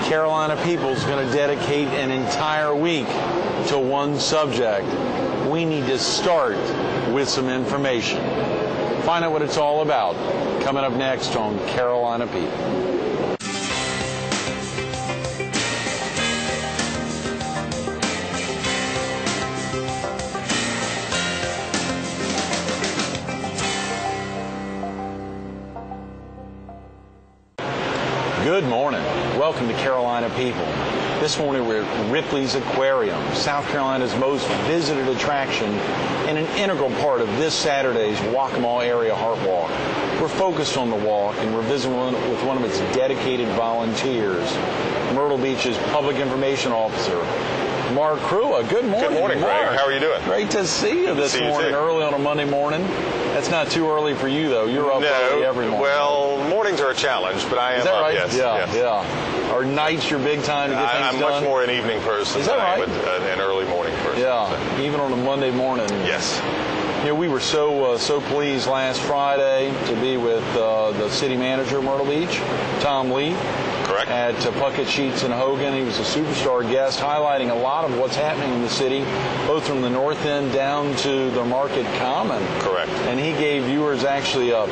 Carolina people's going to dedicate an entire week to one subject. We need to start with some information. Find out what it's all about coming up next on Carolina People. Good morning. Welcome to Carolina People. This morning we're at Ripley's Aquarium, South Carolina's most visited attraction and an integral part of this Saturday's Waccamaw Area Heart Walk. We're focused on the walk and we're visiting with one of its dedicated volunteers, Myrtle Beach's Public Information Officer, Mark Kruea. Good morning. Good morning, Mark. Greg. How are you doing? Great to see you this morning, early on a Monday morning. That's not too early for you, though. You're up early every morning. Well, mornings are a challenge, but I am Is that up, right? yes. Yeah. Are nights your big time to get things I'm done? much more an evening person Is that right? than I am an early morning person. Yeah, so. Even on a Monday morning. Yes. You know, we were so pleased last Friday to be with the city manager of Myrtle Beach, Tom Lee. Correct. At Puckett, Sheets, and Hogan. He was a superstar guest, highlighting a lot of what's happening in the city, both from the north end down to the Market Common. Correct. And he gave viewers actually a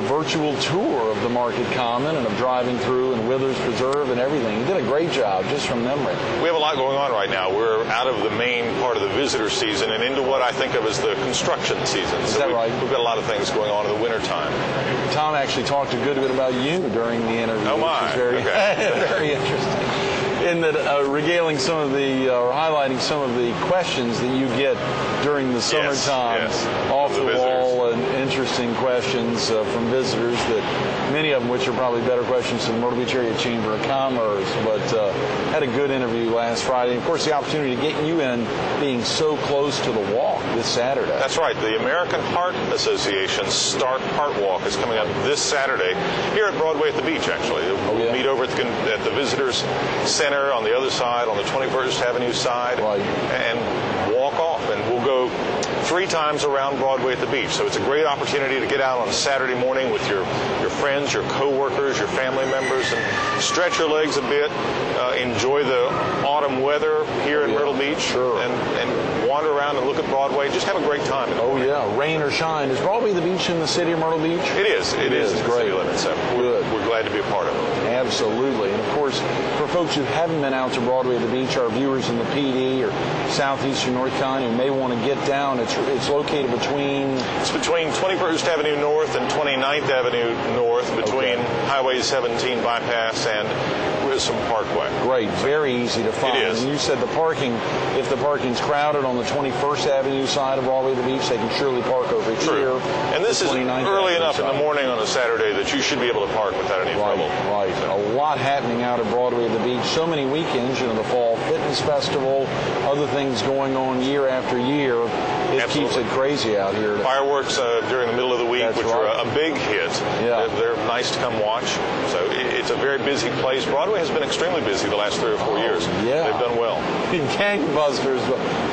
virtual tour of the Market Common and of driving through and Withers Preserve and everything. He did a great job, just from memory. We have a lot going on right now. We're out of the main part of the visitor season and into what I think of as the construction season. Is that right? We've got a lot of things going on in the wintertime. Tom actually talked a good bit about you during the interview. Oh, my. Which is very, very interesting. In that regaling some of the, or highlighting some of the questions that you get during the summertime, off the wall and interesting questions from visitors, that many of them which are probably better questions to the Myrtle Beach Area Chamber of Commerce, but had a good interview last Friday. And of course, the opportunity to get you in being so close to the walk this Saturday. That's right. The American Heart Association's Start Heart Walk is coming up this Saturday here at Broadway at the beach, actually. We'll meet over at the Visitors Center on the other side, on the 21st Avenue side, and walk off. And we'll go 3 times around Broadway at the beach. So it's a great opportunity to get out on a Saturday morning with your friends, your co-workers, your family members, and stretch your legs a bit, enjoy the autumn weather here in Myrtle Beach, and wander around and look at Broadway. Just have a great time. Rain or shine. Is Broadway the beach in the city of Myrtle Beach? It is. It is in the city limits. So we're glad to be a part of it. Absolutely. And of course, for folks who haven't been out to Broadway at the beach, our viewers in the PD or southeastern North Carolina who may want to get down, it's located between... It's between 21st Avenue North and 29th Avenue North, between Highway 17 bypass and Grissom Parkway. Great. Very easy to find. It is. And you said the parking, if the parking's crowded on the 21st Avenue side of Broadway at the beach, they can surely park over here. And this is early enough in the morning on a Saturday that you should be able to park without any trouble. Right. A lot happening out at Broadway at the beach. So many weekends, the Fall Fitness Festival, other things going on year after year. It keeps it crazy out here. Fireworks during the middle of the week, which are a big hit. Yeah. They're nice to come watch. So it's a very busy place. Broadway has been extremely busy the last 3 or 4 years. Yeah. They've done well. Gangbusters.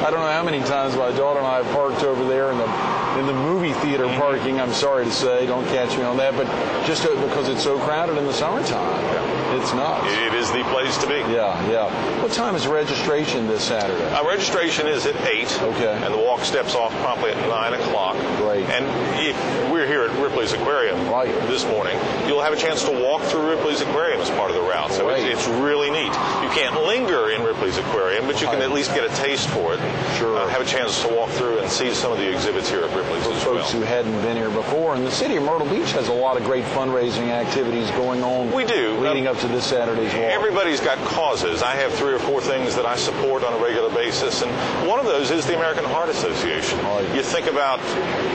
I don't know how many times my daughter and I have parked over there in the movie theater parking. I'm sorry to say, don't catch me on that, but just because it's so crowded in the summertime. It's nuts. It is the place to be. Yeah. What time is registration this Saturday? Registration is at 8. Okay. And the walk steps off promptly at 9 o'clock. Great. And if we're here at Ripley's Aquarium this morning, you'll have a chance to walk through Ripley's Aquarium as part of the route. So it's really neat. You can't linger in Ripley's Aquarium, but you can at least get a taste for it. Sure. Have a chance to walk through and see some of the exhibits here at Ripley's as well. Folks who hadn't been here before. And the city of Myrtle Beach has a lot of great fundraising activities going on. We do. Leading up to this Saturday's walk. Everybody's got causes. I have 3 or 4 things that I support on a regular basis, and one of those is the American Heart Association. You think about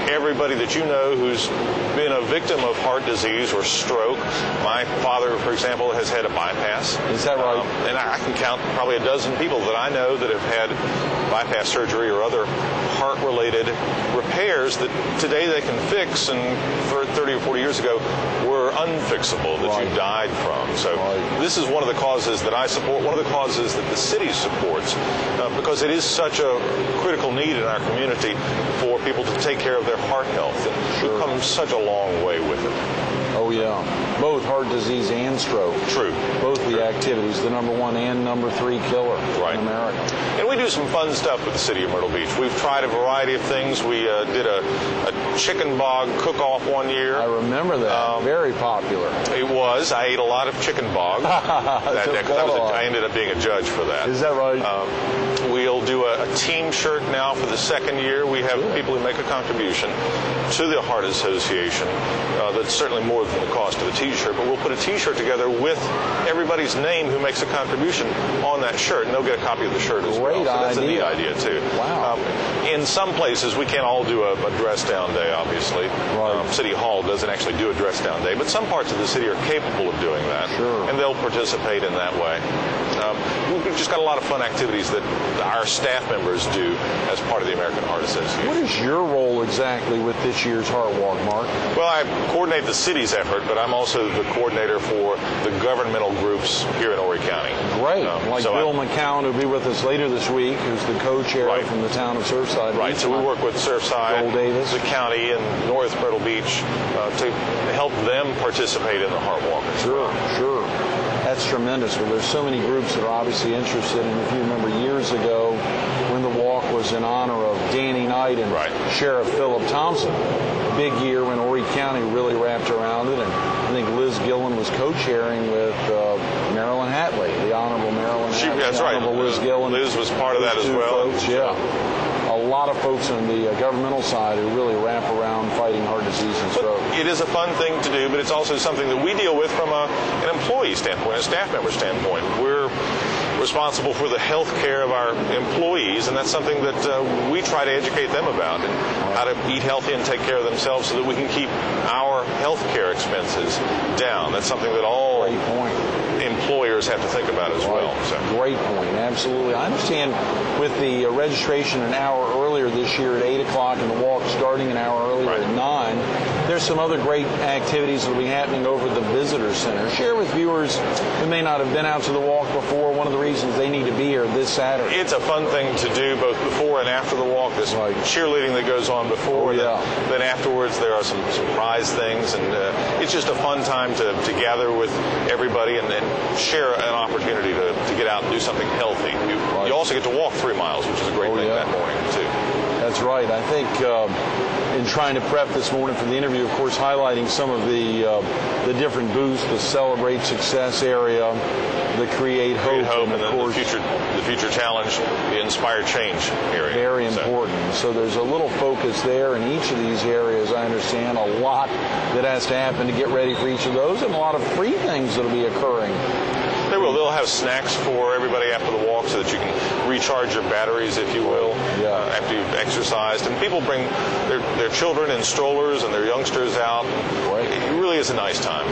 everybody that you know who's been a victim of heart disease or stroke. My father, for example, has had a bypass. Is that right? And I can count probably a dozen people that I know that have had bypass surgery or other heart-related repairs that today they can fix, and 30 or 40 years ago were unfixable, that you died from. So this is one of the causes that I support, one of the causes that the city supports, because it is such a critical need in our community for people to take care of their heart health. And we've come such a long way with it. Oh, yeah. Both heart disease and stroke. True. Both the activities, the #1 and #3 killer in America. And we do some fun stuff with the city of Myrtle Beach. We've tried a variety of things. We did a chicken bog cook-off one year. I remember that. Very popular. It was. I ate a lot of chicken bog. I ended up being a judge for that. Is that right? We'll do a team shirt now for the second year. We have people who make a contribution to the Heart Association. That's certainly more than the cost of a T-shirt, but we'll put a T-shirt together with everybody's name who makes a contribution on that shirt, and they'll get a copy of the shirt as well. So that's a neat idea, too. Wow. In some places, we can't all do a dress-down day, obviously. Right. City Hall doesn't actually do a dress-down day, but some parts of the city are capable of doing that, and they'll participate in that way. We've just got a lot of fun activities that our staff members do as part of the American Heart Association. What is your role exactly with this year's Heart Walk, Mark? Well, I coordinate the city's effort, but I'm also the coordinator for the governmental groups here in Horry County. Great. Bill McCown, who'll be with us later this week, who's the co-chair from the town of Surfside. Right. So we work with Surfside, the county, and North Myrtle Beach to help them participate in the Heart Walk. Sure. That's tremendous. Well, there's so many groups that are obviously interested. And if you remember years ago when the walk was in honor of Danny Knight and Sheriff Philip Thompson, big year when Horry County really wrapped around it. And I think Liz Gillen was co-chairing with Marilyn Hatley, the Honorable Marilyn Hatley. That's right. Liz Gillen. Liz was part of that as well. Folks, a lot of folks on the governmental side who really wrap around fighting heart disease and stroke. It is a fun thing to do, but it's also something that we deal with from an employee standpoint, a staff member standpoint. We're responsible for the health care of our employees, and that's something that we try to educate them about, and how to eat healthy and take care of themselves so that we can keep our health care expenses down. That's something that all employers have to think about as well. So. Great point. Absolutely. I understand with the registration an hour earlier this year at 8 o'clock and the walk starting an hour earlier at 9, there's some other great activities that will be happening over at the Visitor Center. Share with viewers who may not have been out to the walk before one of the reasons they need to be here this Saturday. It's a fun thing to do both before and after the walk. There's cheerleading that goes on before. Then afterwards there are some prize things, and it's just a fun time to gather with everybody and share an opportunity to get out and do something healthy. You also get to walk 3 miles, which is a great thing that morning, too. That's right. I think in trying to prep this morning for the interview, of course, highlighting some of the different booths, the Celebrate Success area, the Create Hope, and of course, the Future Challenge, the Inspire Change area. Very important. So there's a little focus there in each of these areas. I understand a lot that has to happen to get ready for each of those, and a lot of free things that will be occurring. They will. They'll have snacks for everybody after the walk so that you can recharge your batteries, if you will, after you've exercised. And people bring their children in strollers and their youngsters out. It really is a nice time.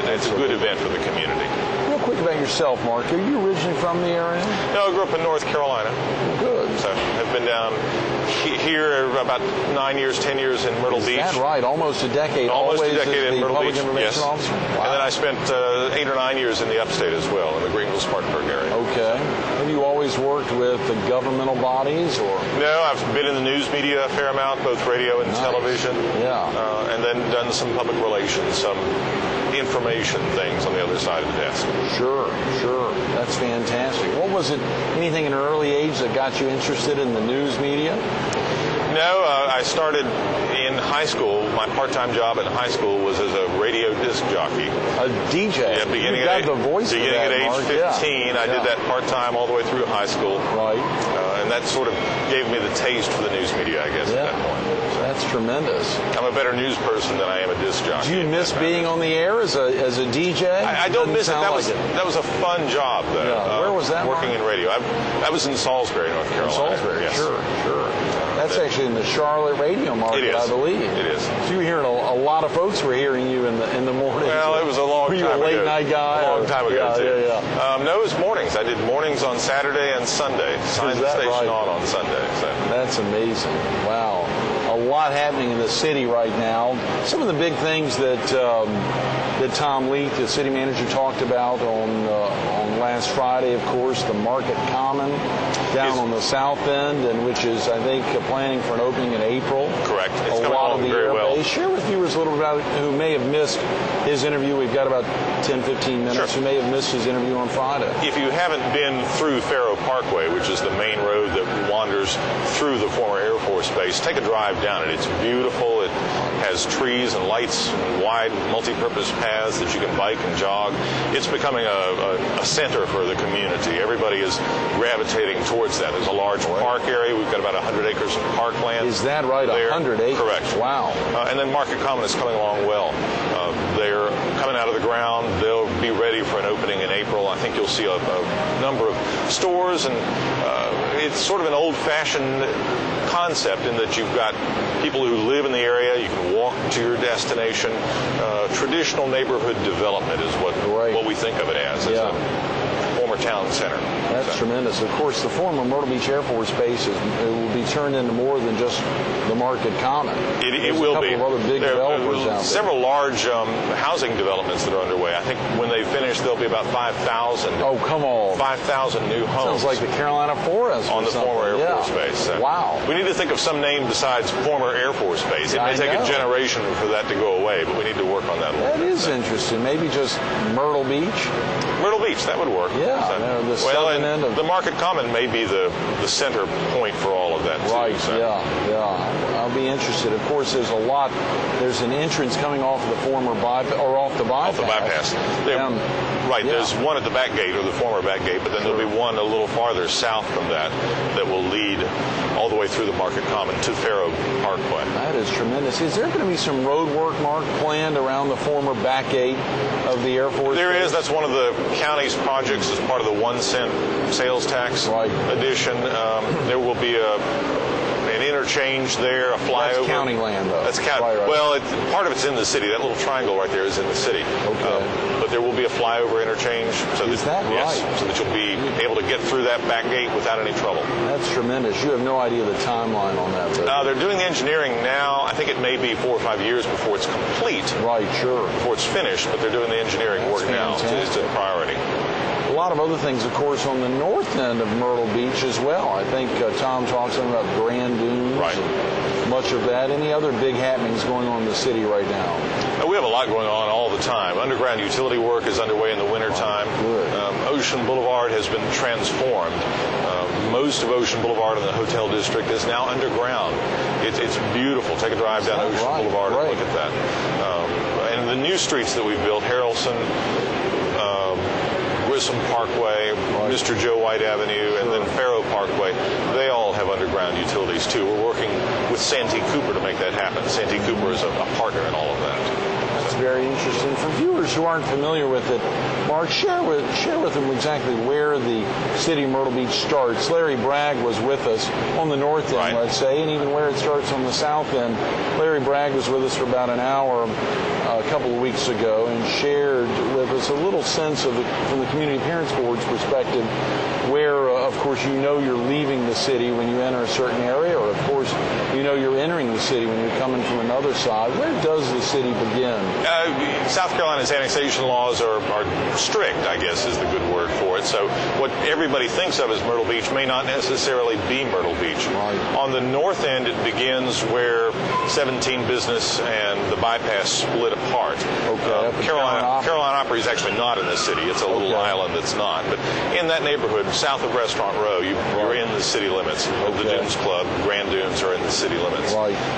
It's a good event for the community. Real quick about yourself, Mark. Are you originally from the area? No, I grew up in North Carolina. Good. So I've been down here about 9 years, 10 years in Myrtle Beach. Is that right? Almost a decade. Almost a decade in Myrtle Beach. Yes. Officer? Wow. And then I spent 8 or 9 years in the upstate as well, in the Greenville-Spartanburg area. Okay. Have you always worked with the governmental bodies, or? No, I've been in the news media a fair amount, both radio and television. And then done some public relations, some information things on the other side of the desk. Sure. That's fantastic. What was it, anything in an early age that got you interested in the news media? No, I started in high school. My part-time job in high school was as a radio disc jockey. A DJ? Yeah, beginning at age 15. I did that part-time all the way through high school. Right. And that sort of gave me the taste for the news media, I guess, at that point. That's tremendous. I'm a better news person than I am a disc jockey. Do you miss being on the air as a DJ? I don't miss it. That was a fun job, though. Yeah. Where was that? Working in radio. I was in Salisbury, North Carolina. Salisbury, yes. Sure. That's actually in the Charlotte radio market, I believe. It is. So you were hearing a lot of folks were hearing you in the morning. Well, it was a long time ago. Were you a late night guy? A long time ago, too. Yeah. No, it was mornings. I did mornings on Saturday and Sunday. Signed the station on Sunday. So. That's amazing. Wow. A lot happening in the city right now. Some of the big things that Tom Leith, the city manager, talked about on last Friday, of course, the Market Common down on the south end, and which is, I think, planning for an opening in April. Correct. It's a coming lot along of the very well. Share with viewers a little bit about who may have missed his interview. We've got about 10, 15 minutes. Sure. Who may have missed his interview on Friday. If you haven't been through Faro Parkway, which is the main road that wanders through the former Air Force Base, take a drive down it. It's beautiful. It has trees and lights and wide multi-purpose paths that you can bike and jog. It's becoming a center for the community. Everybody is gravitating towards that. There's a large park area. We've got about 100 acres of parkland. Is that right? 100 acres? Correct. Wow. And then Market Common is coming along well. They're coming out of the ground. They'll be ready for an opening in April. I think you'll see a number of stores, and it's sort of an old-fashioned concept in that you've got people who live in the area. You can walk to your destination. Traditional neighborhood development is what we think of it as a former town center. That's tremendous. Of course, the former Myrtle Beach Air Force Base will be turned into more than just the Market Common. It will be. There's a couple of other big developers out there. Several large housing developments that are underway. I think when they finish, there'll be about 5,000. Oh, come on. 5,000 new homes. Sounds like the Carolina Forest on the former Air Force Base. Wow. We need to think of some name besides former Air Force Base. It may take a generation for that to go away, but we need to work on that a little bit. That is interesting. Maybe just Myrtle Beach? Myrtle Beach, that would work. Yeah. The Market Common may be the center point for all of that, too. Right, yeah. I'll be interested. Of course, there's an entrance coming off of the former bypass, or off the bypass. Off the bypass. There's one at the back gate, or the former back gate, but then there'll be one a little farther south from that will lead all the way through the Market Common to Faro Parkway. That is tremendous. Is there going to be some road work, Mark, planned around the former back gate of the Air Force There Base? is. That's one of the county's projects as part of the 1 cent sales tax addition. There will be an interchange there, a flyover. That's county land, though. That's county. Right. Well, part of it's in the city. That little triangle right there is in the city. Okay. But there will be a flyover interchange. So is that right? Yes, so that you'll be able to get through that back gate without any trouble. That's tremendous. You have no idea the timeline on that, though. They're doing the engineering now. I think it may be 4 or 5 years before it's complete. Right, sure. Before it's finished, but they're doing the engineering work now. So it's a priority. A lot of other things, of course, on the north end of Myrtle Beach as well. I think Tom talked something about Grand Dunes. Right. And much of that. Any other big happenings going on in the city right now? We have a lot going on all the time. Underground utility work is underway in the wintertime. Ocean Boulevard has been transformed. Most of Ocean Boulevard in the Hotel District is now underground. It's beautiful. Take a drive down Ocean Boulevard and look at that. And the new streets that we've built, Harrelson, Grissom Parkway, Mr. Joe White Avenue, and then Faro Parkway, they all have underground utilities too. We're working with Santee Cooper to make that happen. Santee Cooper is a partner in all of that. That's very interesting. For viewers who aren't familiar with it, Mark, share with them exactly where the city of Myrtle Beach starts. Larry Bragg was with us on the north end, let's say, and even where it starts on the south end. Larry Bragg was with us for about an hour a couple of weeks ago and shared with us a little sense of it from the Community Appearance Board's perspective, where, of course, you know you're leaving the city when you enter a certain area, or, of course, you know you're entering the city when you're coming from another side. Where does the city begin? South Carolina's annexation laws are strict, I guess is the good word for it. So what everybody thinks of as Myrtle Beach may not necessarily be Myrtle Beach. Right. On the north end, it begins where 17 Business and the bypass split apart. Okay. Carolina Opry is actually not in the city. It's a little island that's not. But in that neighborhood, south of Restaurant Row, you're in the city limits. The Dunes Club, Grand Dunes are in the city limits. Right.